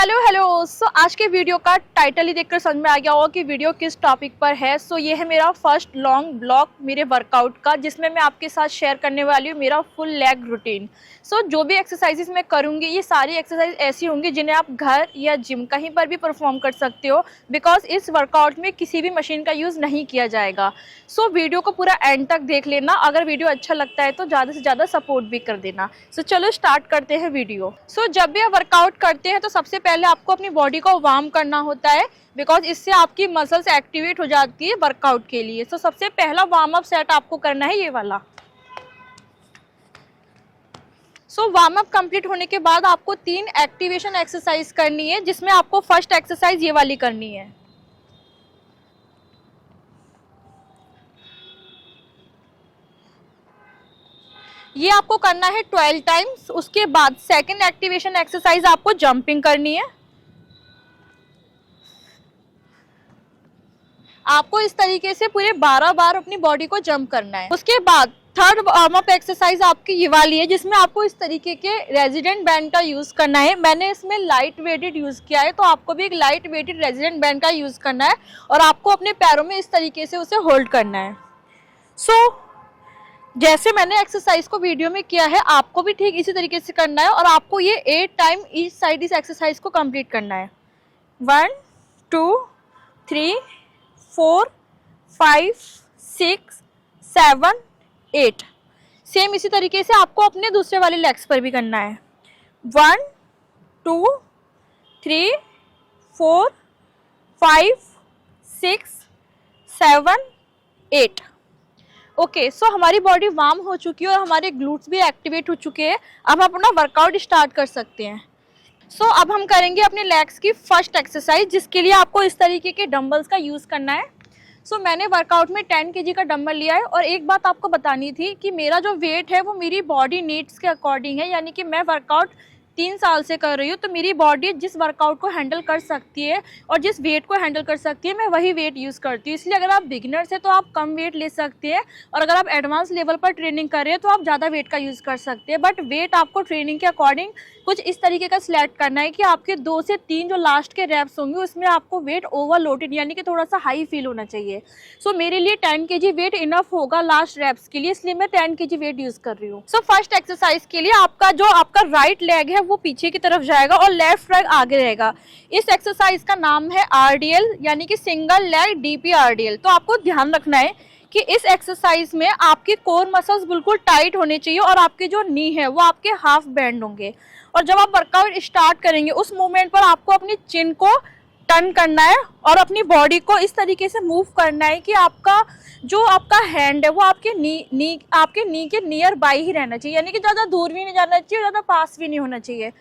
Hello hello. सो आज के video का टाइटल ही देखकर समझ में आ गया होगा कि वीडियो किस टॉपिक पर है। सो ये है मेरा फर्स्ट लॉन्ग ब्लॉग मेरे वर्कआउट का, जिसमें मैं आपके साथ शेयर करने वाली हूँ मेरा फुल लेग रूटीन। सो जो भी एक्सरसाइजेस मैं करूँगी ये सारी एक्सरसाइज ऐसी होंगी जिन्हें आप घर या जिम कहीं पर भी परफॉर्म कर सकते हो, बिकॉज इस वर्कआउट में किसी भी मशीन का यूज़ नहीं किया जाएगा। सो वीडियो को पूरा एंड तक देख लेना। अगर वीडियो अच्छा लगता है तो ज़्यादा से ज़्यादा सपोर्ट भी कर देना। सो चलो स्टार्ट करते हैं वीडियो। सो जब भी आप वर्कआउट करते हैं तो सबसे पहले आपको अपनी बॉडी को वार्म करना होता है, बिकॉज इससे आपकी मसल्स एक्टिवेट हो जाती है वर्कआउट के लिए। सो सबसे पहला वार्म अप सेट आपको करना है ये वाला। सो वार्म अप कंप्लीट होने के बाद आपको 3 एक्टिवेशन एक्सरसाइज करनी है, जिसमें आपको फर्स्ट एक्सरसाइज ये वाली करनी है। ये आपको करना है 12 टाइम्स। उसके बाद सेकंड एक्टिवेशन एक्सरसाइज आपको जंपिंग करनी है। आपको इस तरीके से पूरे 12 बार अपनी बॉडी को जंप करना है। उसके बाद थर्ड वार्म अप एक्सरसाइज आपकी ये वाली है, जिसमें आपको इस तरीके के रेजिडेंट बैंड का यूज करना है। मैंने इसमें लाइट वेटेड यूज किया है, तो आपको भी एक लाइट वेटेड रेजिडेंट बैंड का यूज करना है और आपको अपने पैरों में इस तरीके से उसे होल्ड करना है। सो जैसे मैंने एक्सरसाइज को वीडियो में किया है, आपको भी ठीक इसी तरीके से करना है और आपको ये 8 टाइम ईच साइड इस एक्सरसाइज को कंप्लीट करना है। 1 2 3 4 5 6 7 8। सेम इसी तरीके से आपको अपने दूसरे वाले लेग्स पर भी करना है। 1 2 3 4 5 6 7 8। ओके, सो हमारी बॉडी वार्म हो चुकी है और हमारे ग्लूट्स भी एक्टिवेट हो चुके हैं। अब हम अपना वर्कआउट स्टार्ट कर सकते हैं। सो अब हम करेंगे अपने लेग्स की फर्स्ट एक्सरसाइज, जिसके लिए आपको इस तरीके के डंबल्स का यूज़ करना है। सो मैंने वर्कआउट में 10 kg का डंबल लिया है। और एक बात आपको बतानी थी कि मेरा जो वेट है वो मेरी बॉडी नीड्स के अकॉर्डिंग है, यानी कि मैं वर्कआउट 3 साल से कर रही हूँ, तो मेरी बॉडी जिस वर्कआउट को हैंडल कर सकती है और जिस वेट को हैंडल कर सकती है मैं वही वेट यूज़ करती हूँ। इसलिए अगर आप बिगिनर्स हैं तो आप कम वेट ले सकते हैं, और अगर आप एडवांस लेवल पर ट्रेनिंग कर रहे हैं तो आप ज़्यादा वेट का यूज़ कर सकते हैं। बट वेट आपको ट्रेनिंग के अकॉर्डिंग कुछ इस तरीके का सिलेक्ट करना है कि आपके 2 से 3 जो लास्ट के रैप्स होंगे उसमें आपको वेट ओवरलोडेड यानी कि थोड़ा सा हाई फील होना चाहिए। सो मेरे लिए 10 kg वेट इनफ होगा लास्ट रैप्स के लिए, इसलिए मैं 10 kg वेट यूज़ कर रही हूँ। सो फर्स्ट एक्सरसाइज के लिए आपका राइट लेग है वो पीछे की तरफ जाएगा और लेफ्ट लेग आगे रहेगा। इस एक्सरसाइज का नाम है RDL यानी कि सिंगल लेग DP RDL। तो आपको ध्यान रखना है कि इस एक्सरसाइज में आपकी कोर मसल्स बिल्कुल टाइट होने चाहिए और आपकी जो नी है वो आपके हाफ बेंड होंगे। और जब आप वर्कआउट स्टार्ट करेंगे उस मोमेंट पर आपको अपनी चिन को टर्न करना है और अपनी बॉडी को इस तरीके से मूव करना है कि आपका हैंड है वो आपके नी के नियर बाई ही रहना चाहिए, यानी कि ज़्यादा दूर भी नहीं जाना चाहिए, ज़्यादा पास भी नहीं होना चाहिए।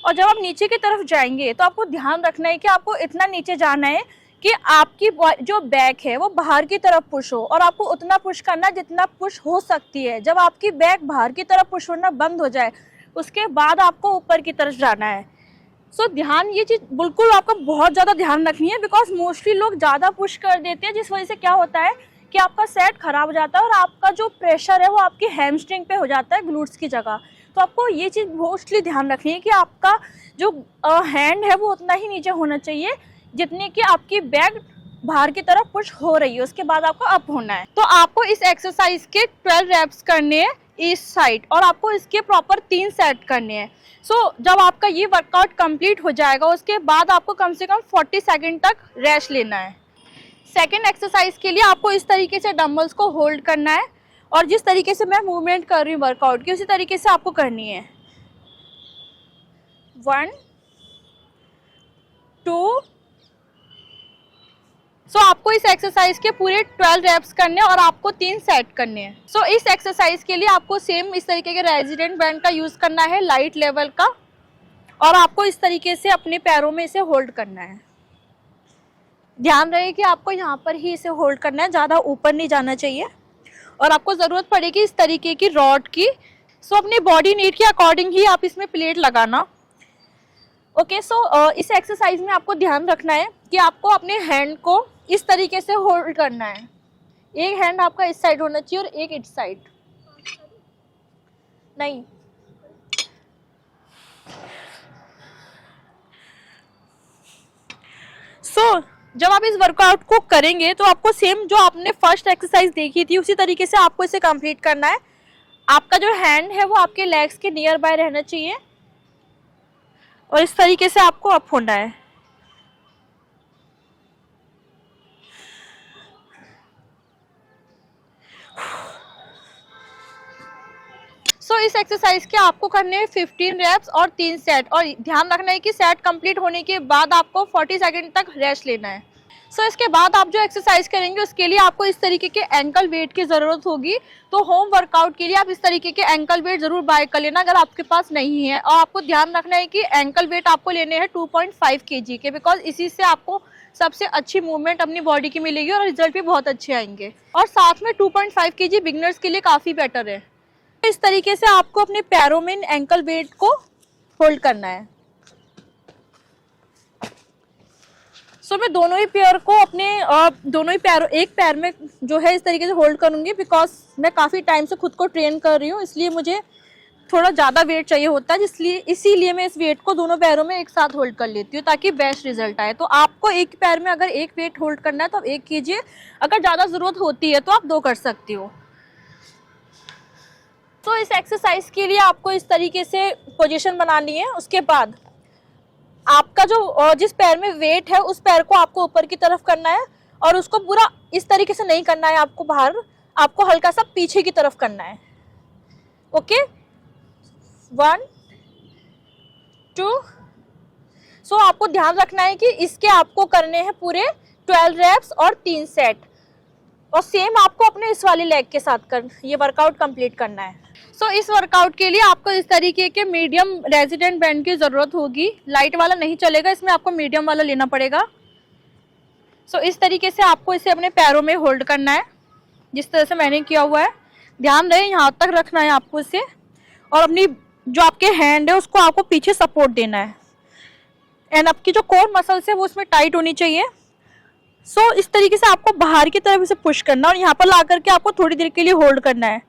और जब आप नीचे की तरफ जाएंगे तो आपको ध्यान रखना है कि आपको इतना नीचे जाना है कि आपकी जो बैक है वो बाहर की तरफ पुश हो, और आपको उतना पुश करना जितना पुश हो सकती है। जब आपकी बैक बाहर की तरफ पुश होना बंद हो जाए उसके बाद आपको ऊपर की तरफ जाना है। सो ध्यान ये चीज़ बिल्कुल आपको बहुत ज़्यादा ध्यान रखनी है, बिकॉज मोस्टली लोग ज़्यादा पुश कर देते हैं, जिस वजह से क्या होता है कि आपका सेट खराब हो जाता है और आपका जो प्रेशर है वो आपकी हैमस्ट्रिंग पे हो जाता है ग्लूट्स की जगह। तो आपको ये चीज़ मोस्टली ध्यान रखनी है कि आपका जो हैंड है वो उतना ही नीचे होना चाहिए जितने कि आपकी बैक बाहर की तरफ पुश हो रही है, उसके बाद आपको अप होना है। तो आपको इस एक्सरसाइज के 12 रैप्स करने हैं इस साइड और आपको इसके प्रॉपर 3 सेट करने हैं। सो जब आपका ये वर्कआउट कंप्लीट हो जाएगा उसके बाद आपको कम से कम 40 सेकंड तक रेस्ट लेना है। सेकंड एक्सरसाइज के लिए आपको इस तरीके से डंबल्स को होल्ड करना है और जिस तरीके से मैं मूवमेंट कर रही हूँ वर्कआउट की उसी तरीके से आपको करनी है। 1 2। सो आपको इस एक्सरसाइज के पूरे 12 रैप्स करने हैं और आपको 3 सेट करने हैं। सो इस एक्सरसाइज के लिए आपको सेम इस तरीके के रेजिडेंट बैंड का यूज़ करना है लाइट लेवल का, और आपको इस तरीके से अपने पैरों में इसे होल्ड करना है। ध्यान रहे कि आपको यहाँ पर ही इसे होल्ड करना है, ज़्यादा ऊपर नहीं जाना चाहिए। और आपको ज़रूरत पड़ेगी इस तरीके की रॉड की। सो अपनी बॉडी नीड के अकॉर्डिंग ही आप इसमें प्लेट लगाना। ओके, सो इस एक्सरसाइज में आपको ध्यान रखना है कि आपको अपने हैंड को इस तरीके से होल्ड करना है। एक हैंड आपका इस साइड होना चाहिए और एक इस साइड नहीं। जब आप इस वर्कआउट को करेंगे तो आपको सेम जो आपने फर्स्ट एक्सरसाइज देखी थी उसी तरीके से आपको इसे कंप्लीट करना है। आपका जो हैंड है वो आपके लेग्स के नियर बाय रहना चाहिए और इस तरीके से आपको अप होना है। इस एक्सरसाइज के आपको करने हैं 15 रेप्स और 3 सेट, और ध्यान रखना है कि सेट कंप्लीट होने के बाद आपको 40 सेकंड तक रेस्ट लेना है। इसके बाद आप जो एक्सरसाइज करेंगे उसके लिए आपको इस तरीके के एंकल वेट की ज़रूरत होगी। तो होम वर्कआउट के लिए आप इस तरीके के एंकल वेट ज़रूर बाय कर लेना अगर आपके पास नहीं है। और आपको ध्यान रखना है कि एंकल वेट आपको लेने हैं 2.5 kg के, बिकॉज इसी से आपको सबसे अच्छी मूवमेंट अपनी बॉडी की मिलेगी और रिजल्ट भी बहुत अच्छे आएंगे। और साथ में 2.5 kg बिगनर्स के लिए काफ़ी बेटर है। इस तरीके से आपको अपने पैरों में एंकल वेट को होल्ड करना है। मैं दोनों ही पैर को अपने दोनों ही पैरों एक पैर में जो है इस तरीके से होल्ड करूंगी, बिकॉज मैं काफ़ी टाइम से खुद को ट्रेन कर रही हूँ, इसलिए मुझे थोड़ा ज़्यादा वेट चाहिए होता है, इसीलिए मैं इस वेट को दोनों पैरों में एक साथ होल्ड कर लेती हूँ ताकि बेस्ट रिजल्ट आए। तो आपको एक पैर में अगर एक वेट होल्ड करना है तो आप एक कीजिए, अगर ज़्यादा ज़रूरत होती है तो आप 2 कर सकती हो। तो इस एक्सरसाइज के लिए आपको इस तरीके से पोजीशन बनानी है। उसके बाद आपका जो जिस पैर में वेट है उस पैर को आपको ऊपर की तरफ करना है और उसको पूरा इस तरीके से नहीं करना है आपको बाहर, आपको हल्का सा पीछे की तरफ करना है। ओके, 1 2। आपको ध्यान रखना है कि इसके आपको करने हैं पूरे 12 रेप्स और 3 सेट, और सेम आपको अपने इस वाले लेग के साथ ये वर्कआउट कंप्लीट करना है। इस वर्कआउट के लिए आपको इस तरीके के मीडियम रेजिडेंट बैंड की ज़रूरत होगी। लाइट वाला नहीं चलेगा, इसमें आपको मीडियम वाला लेना पड़ेगा। इस तरीके से आपको इसे अपने पैरों में होल्ड करना है जिस तरह से मैंने किया हुआ है। ध्यान रहे यहाँ तक रखना है आपको इसे, और अपनी जो आपके हैंड है उसको आपको पीछे सपोर्ट देना है, एंड आपकी जो कोर मसल्स है वो उसमें टाइट होनी चाहिए। इस तरीके से आपको बाहर की तरफ इसे पुश करना और यहाँ पर ला करके आपको थोड़ी देर के लिए होल्ड करना है,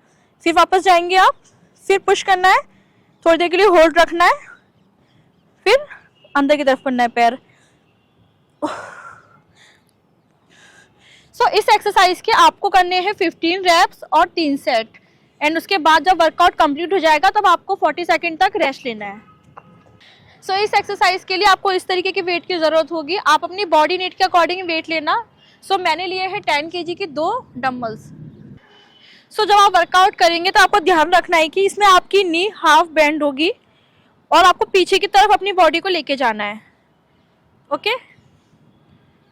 फिर वापस जाएंगे आप, फिर पुश करना है, थोड़ी देर के लिए होल्ड रखना है, फिर अंदर की तरफ करना है पैर। इस एक्सरसाइज के आपको करने हैं 15 रेप्स और 3 सेट, एंड उसके बाद जब वर्कआउट कंप्लीट हो जाएगा तब आपको 40 सेकंड तक रेस्ट लेना है। इस एक्सरसाइज के लिए आपको इस तरीके के वेट की ज़रूरत होगी। आप अपनी बॉडी नीड के अकॉर्डिंग वेट लेना। मैंने लिए हैं 10 kg की 2 डम्बल्स। जब आप वर्कआउट करेंगे तो आपको ध्यान रखना है कि इसमें आपकी नी हाफ बेंड होगी और आपको पीछे की तरफ अपनी बॉडी को लेके जाना है। ओके,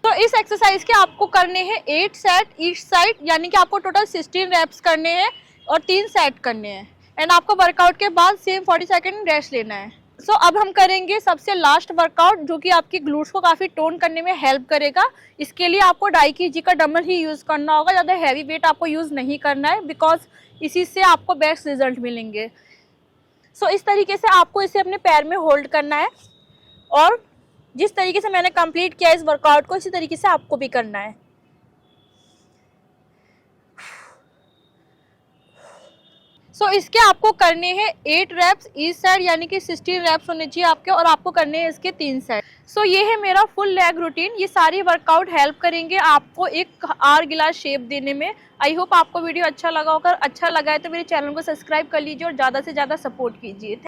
इस एक्सरसाइज के आपको करने हैं 8 सेट ईच साइड, यानी कि आपको टोटल 16 रेप्स करने हैं और 3 सेट करने हैं, एंड आपको वर्कआउट के बाद सेम 40 सेकंड रेस्ट लेना है। अब हम करेंगे सबसे लास्ट वर्कआउट जो कि आपकी ग्लूट्स को काफ़ी टोन करने में हेल्प करेगा। इसके लिए आपको 2.5 kg का डंबल ही यूज़ करना होगा, ज़्यादा हैवी वेट आपको यूज़ नहीं करना है, बिकॉज इसी से आपको बेस्ट रिजल्ट मिलेंगे। इस तरीके से आपको इसे अपने पैर में होल्ड करना है, और जिस तरीके से मैंने कंप्लीट किया इस वर्कआउट को इसी तरीके से आपको भी करना है। इसके आपको करने हैं 8 रेप्स ईच साइड, यानी कि 16 रेप्स होने चाहिए आपके, और आपको करने हैं इसके 3 सेट। ये है मेरा फुल लेग रूटीन। ये सारी वर्कआउट हेल्प करेंगे आपको एक आवर गिलास शेप देने में। आई होप आपको वीडियो अच्छा लगा होगा। अच्छा लगा है तो मेरे चैनल को सब्सक्राइब कर लीजिए और ज़्यादा से ज़्यादा सपोर्ट कीजिए।